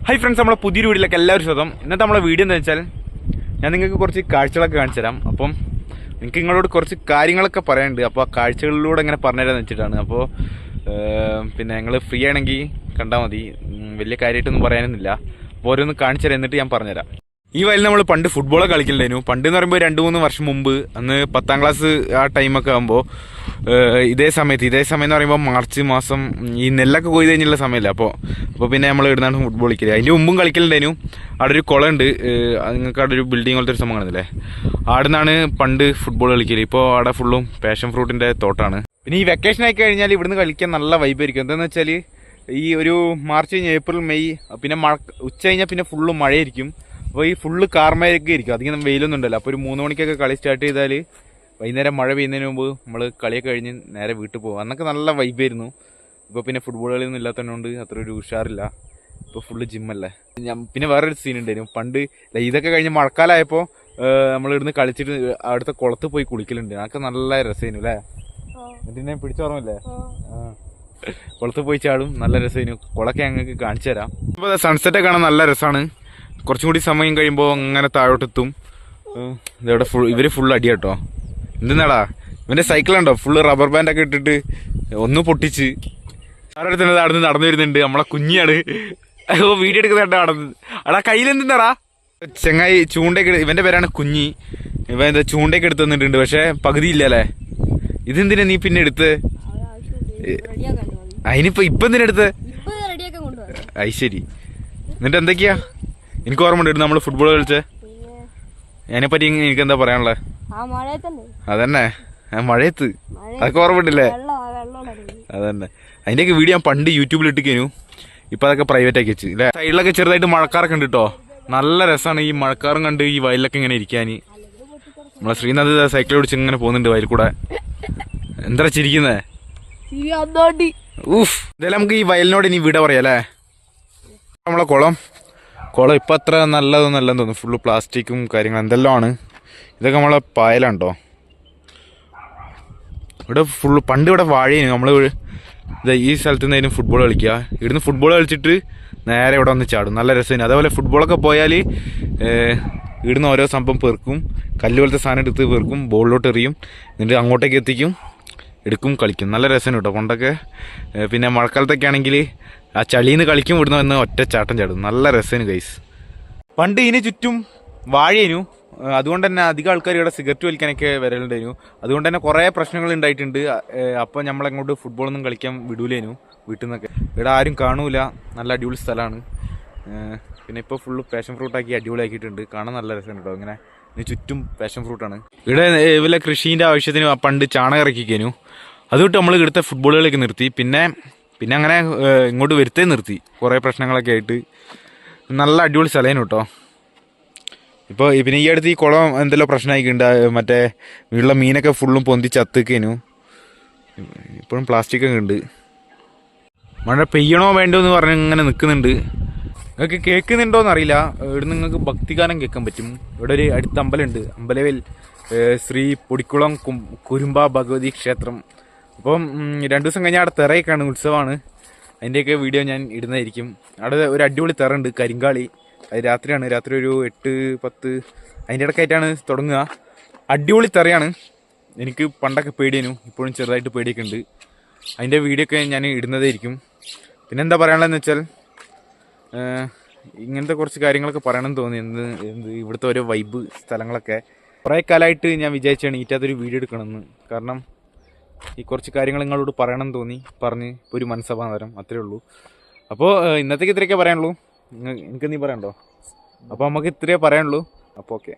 Hi friends, നമ്മളെ പുതിയൊരു വീഡിയോയിലേക്ക് എല്ലാവരും സ്വാഗതം. ഇന്നത്തെ നമ്മളെ വീഡിയോ എന്ന് വെച്ചാൽ ഞാൻ നിങ്ങൾക്ക് കുറച്ച് കാഴ്ചകളൊക്കെ കാണിച്ചു തരാം. അപ്പം എനിക്ക് നിങ്ങളോട് കുറച്ച് കാര്യങ്ങളൊക്കെ പറയാനുണ്ട്. അപ്പോൾ ആ കാഴ്ചകളിലൂടെ ഇങ്ങനെ പറഞ്ഞുതരാമെന്ന് വെച്ചിട്ടാണ്. അപ്പോൾ പിന്നെ നിങ്ങൾ ഫ്രീ ആണെങ്കിൽ കണ്ടാൽ മതി. വലിയ കാര്യമായിട്ടൊന്നും പറയാനൊന്നുമില്ല. അപ്പോൾ ഓരോന്ന് കാണിച്ചു തരാം, എന്നിട്ട് ഞാൻ പറഞ്ഞുതരാം. ഈ വയലിൽ നമ്മൾ പണ്ട് ഫുട്ബോളൊക്കെ കളിക്കലുണ്ടായിരുന്നു. പണ്ട് എന്ന് പറയുമ്പോൾ 2-3 വർഷം മുമ്പ്, അന്ന് 10ാം ക്ലാസ് ആ ടൈമൊക്കെ ആകുമ്പോൾ ഇതേ സമയം എന്ന് പറയുമ്പോൾ മാർച്ച് മാസം ഈ നെല്ലൊക്കെ കൊയ്ത് കഴിഞ്ഞുള്ള സമയമല്ല. അപ്പോൾ പിന്നെ നമ്മൾ ഇടുന്നാണ് ഫുട്ബോൾ കളിക്കല്. അതിൻ്റെ മുമ്പും കളിക്കലുണ്ടായിരുന്നു. അവിടെ ഒരു കുളമുണ്ട്, നിങ്ങൾക്ക് അവിടെ ഒരു ബിൽഡിംഗ് പോലത്തെ ഒരു സംഭവം കാണുന്നില്ലേ, അവിടെ നിന്നാണ് പണ്ട് ഫുട്ബോൾ കളിക്കല്. ഇപ്പോൾ അവിടെ ഫുള്ളും പാഷൻ ഫ്രൂട്ടിൻ്റെ തോട്ടാണ്. പിന്നെ ഈ വെക്കേഷൻ ആയി കഴിഞ്ഞാൽ ഇവിടുന്ന് കളിക്കാൻ നല്ല വൈബായിരിക്കും. എന്താണെന്ന് വെച്ചാൽ ഈ ഒരു മാർച്ച് കഴിഞ്ഞ് ഏപ്രിൽ മെയ് പിന്നെ ഉച്ച കഴിഞ്ഞാൽ പിന്നെ ഫുള്ള് മഴയായിരിക്കും. അപ്പോൾ ഈ ഫുള്ള് കാർമയൊക്കെ ഇരിക്കും, അധികം വെയിലൊന്നും ഉണ്ടല്ലോ. അപ്പോൾ ഒരു 3 മണിക്കൊക്കെ കളി സ്റ്റാർട്ട് ചെയ്താൽ വൈകുന്നേരം മഴ പെയ്യുന്നതിന് മുമ്പ് നമ്മൾ കളിയൊക്കെ കഴിഞ്ഞ് നേരെ വീട്ടിൽ പോകും. അന്നൊക്കെ നല്ല വൈബായിരുന്നു. ഇപ്പോൾ പിന്നെ ഫുട്ബോൾ കളിയൊന്നും ഇല്ലാത്തതുകൊണ്ട് അത്ര ഒരു ഉഷാറില്ല. ഇപ്പോൾ ഫുള്ള് ജിമ്മല്ലേ. പിന്നെ വേറൊരു സീൻ ഉണ്ടായിരുന്നു. പണ്ട് ഇതൊക്കെ കഴിഞ്ഞ് മഴക്കാലമായപ്പോൾ നമ്മളിവിടുന്ന് കളിച്ചിട്ട് അവിടുത്തെ കുളത്ത് പോയി കുളിക്കലുണ്ട്. അതൊക്കെ നല്ല രസമായിരുന്നു അല്ലേ? എന്നിട്ട് ഞാൻ പിടിച്ചോർമ്മല്ലേ? കുളത്ത് പോയി ചാടും, നല്ല രസമായിരുന്നു. കുളമൊക്കെ ഞങ്ങൾക്ക് കാണിച്ചു തരാം. ഇപ്പോൾ സൺസെറ്റ് കാണാൻ നല്ല രസമാണ്. കുറച്ചും കൂടി സമയം കഴിയുമ്പോൾ അങ്ങനെ താഴോട്ടെത്തും. ഇതവിടെ ഇവര് ഫുൾ അടി കേട്ടോ. എന്തെന്നാടാ ഇവന്റെ സൈക്കിളുണ്ടോ, ഫുള്ള് റബ്ബർ ബാൻഡൊക്കെ ഇട്ടിട്ട് ഒന്ന് പൊട്ടിച്ച് അവരുടെ അടുത്ത് അവിടെ നടന്നു വരുന്നുണ്ട്. നമ്മളെ കുഞ്ഞിയാണ് വീഡിയോ എടുക്കുന്നുണ്ട്. നടന്നത് അടാ കയ്യിലെന്താടാ ചെങ്ങായി ചൂണ്ടയൊക്കെ, ഇവന്റെ പേരാണ് കുഞ്ഞി. ഇവൻ എന്താ ചൂണ്ടയൊക്കെ എടുത്ത് തന്നിട്ടുണ്ട്, പക്ഷെ പകുതി ഇല്ലല്ലേ. ഇതെന്തിനാ നീ പിന്നെ എടുത്ത്? അതിനിപ്പോ എന്തിനാ എടുത്ത്? അത് ശരി. എന്നിട്ട് എന്തൊക്കെയാ എനിക്ക് ഓർമ്മ ഉണ്ട് നമ്മൾ ഫുട്ബോൾ കളിച്ചേ. അതിനെപ്പറ്റി എനിക്ക് എന്താ പറയാനുള്ളത്? അതന്നെ, മഴയത്ത് അതൊക്കെ ഓർമ്മ ഉണ്ടല്ലേ? അതന്നെ, അതിന്റെയൊക്കെ വീഡിയോ ഞാൻ പണ്ട് യൂട്യൂബിൽ ഇട്ടിക്കുന്നു. ഇപ്പൊ അതൊക്കെ പ്രൈവറ്റ് ആക്കി വെച്ച് അല്ലേ. സൈഡിലൊക്കെ ചെറുതായിട്ട് മഴക്കാറൊക്കെ ഉണ്ട് കേട്ടോ. നല്ല രസമാണ് ഈ മഴക്കാറും കണ്ട് ഈ വയലിലൊക്കെ ഇങ്ങനെ ഇരിക്കാൻ. നമ്മളെ ശ്രീനാഥ് സൈക്കിൾ ഓടിച്ച് ഇങ്ങനെ പോകുന്നുണ്ട് വയലിൽ കൂടെ. എന്താ ചിരിക്കുന്നേ? ഊഫ്. ഇതെല്ലാം നമുക്ക് ഈ വയലിനോട് ഇനി വിട പറയാം അല്ലേ. നമ്മളെ കുളം ഇപ്പം അത്ര നല്ലതൊന്നല്ലെന്ന് തോന്നുന്നു. ഫുള്ള് പ്ലാസ്റ്റിക്കും കാര്യങ്ങളും എന്തെല്ലാം ആണ്. ഇതൊക്കെ നമ്മളെ പായലാണ്ടോ. ഇവിടെ ഫുള്ള് പണ്ട് ഇവിടെ വാഴയും നമ്മൾ ഈ സ്ഥലത്ത് നിന്നായിരുന്നു ഫുട്ബോൾ കളിക്കുക. ഇവിടുന്ന് ഫുട്ബോൾ കളിച്ചിട്ട് നേരെ ഇവിടെ വന്ന് ചാടും. നല്ല രസമാണ്. അതേപോലെ ഫുട്ബോളൊക്കെ പോയാൽ ഇവിടുന്ന് ഓരോ സംഭവം പെറുക്കും, കല്ല് പോലത്തെ സാധനം എടുത്ത് പെറുക്കും, ബോളിലോട്ട് എറിയും, എന്നിട്ട് അങ്ങോട്ടേക്ക് എടുക്കും കളിക്കും. നല്ല രസമാണ് കേട്ടോ പണ്ടൊക്കെ. പിന്നെ മഴക്കാലത്തൊക്കെ ആണെങ്കിൽ ആ ചളിന്ന് കളിക്കും, ഇവിടുന്ന് വന്ന് ഒറ്റ ചാട്ടം ചാടും. നല്ല രസമാണ് ഗൈസ്. പണ്ട് ഇതിന് ചുറ്റും വാഴേനു. അതുകൊണ്ട് തന്നെ അധികം ആൾക്കാർ ഇവിടെ സിഗരറ്റ് വലിക്കാനൊക്കെ വരലുണ്ടായിരുന്നു. അതുകൊണ്ട് തന്നെ കുറേ പ്രശ്നങ്ങൾ ഉണ്ടായിട്ടുണ്ട്. അപ്പോൾ നമ്മളങ്ങോട്ട് ഫുട്ബോളൊന്നും കളിക്കാൻ വിടൂലേനു വീട്ടിൽ നിന്നൊക്കെ. ഇവിടെ ആരും കാണൂല. നല്ല അടിപൊളി സ്ഥലമാണ്. പിന്നെ ഇപ്പോൾ ഫുള്ള് പാഷൻ ഫ്രൂട്ടാക്കി അടിപൊളിയാക്കിയിട്ടുണ്ട്. കാണാൻ നല്ല രസമാണ് കേട്ടോ. ഇങ്ങനെ ഇതിന് ചുറ്റും പാഷൻ ഫ്രൂട്ടാണ്. ഇവിടെ വല്ല കൃഷീൻ്റെ ആവശ്യത്തിന് പണ്ട് ചാണകം ഇറക്കിക്കേനു. അതുകൊണ്ട് നമ്മൾ ഇവിടുത്തെ ഫുട്ബോളുകളൊക്കെ നിർത്തി. പിന്നെ അങ്ങനെ ഇങ്ങോട്ട് വരുത്തേ നിർത്തി. കുറേ പ്രശ്നങ്ങളൊക്കെ ആയിട്ട്. നല്ല അടിപൊളി സ്ഥലമാണ് കേട്ടോ. ഇപ്പോൾ പിന്നെ ഈ അടുത്ത് ഈ കുളം എന്തെല്ലാം പ്രശ്നമായിട്ടുണ്ട്. മറ്റേ ഉള്ള മീനൊക്കെ ഫുള്ളും പൊന്തി ചത്തേക്കേനു. ഇപ്പോഴും പ്ലാസ്റ്റിക്കൊക്കെ ഉണ്ട്. മഴ പെയ്യണോ വേണ്ടോ എന്ന് പറഞ്ഞ് ഇങ്ങനെ നിൽക്കുന്നുണ്ട്. നിങ്ങൾക്ക് കേൾക്കുന്നുണ്ടോയെന്ന് അറിയില്ല. ഇവിടെ നിങ്ങൾക്ക് ഭക്തിഗാനം കേൾക്കാൻ പറ്റും. ഇവിടെ ഒരു അടുത്ത അമ്പലമുണ്ട്, അമ്പലവേൽ ശ്രീ പൊടിക്കുളം കുരുമ്പ ഭഗവതി ക്ഷേത്രം. അപ്പം 2 ദിവസം കഴിഞ്ഞാൽ അവിടെ തിറയൊക്കെയാണ്, ഉത്സവമാണ്. അതിൻ്റെയൊക്കെ വീഡിയോ ഞാൻ ഇടുന്നതായിരിക്കും. അവിടെ ഒരു അടിപൊളി തിറയുണ്ട്, കരിങ്കാളി. അത് രാത്രിയാണ്, രാത്രി ഒരു 8-10 അതിൻ്റെ ഇടയ്ക്കായിട്ടാണ് തുടങ്ങുക. അടിപൊളി തിറയാണ്. എനിക്ക് പണ്ടൊക്കെ പേടിയേനു, ഇപ്പോഴും ചെറുതായിട്ട് പേടിയൊക്കെ ഉണ്ട്. അതിൻ്റെ വീഡിയോ ഒക്കെ ഞാൻ ഇടുന്നതായിരിക്കും. പിന്നെന്താ പറയാനുള്ളതെന്ന് വെച്ചാൽ ഇങ്ങനത്തെ കുറച്ച് കാര്യങ്ങളൊക്കെ പറയണമെന്ന് തോന്നി. ഇവിടുത്തെ ഓരോ വൈബ് സ്ഥലങ്ങളൊക്കെ കുറേ കാലമായിട്ട് ഞാൻ വിചാരിച്ചാണ് ഈറ്റാത്തൊരു വീഡിയോ എടുക്കണമെന്ന്. കാരണം ഈ കുറച്ച് കാര്യങ്ങൾ നിങ്ങളോട് പറയണമെന്ന് തോന്നി, പറഞ്ഞ് ഒരു മനസ്സമാധാനം, അത്രേ ഉള്ളൂ. അപ്പോൾ ഇന്നത്തേക്ക് ഇത്രയൊക്കെ പറയാനുള്ളൂ. എനിക്ക് നീ പറയണ്ടോ? അപ്പോൾ നമുക്ക് ഇത്രയേ പറയാനുള്ളൂ. അപ്പോൾ ഓക്കെ.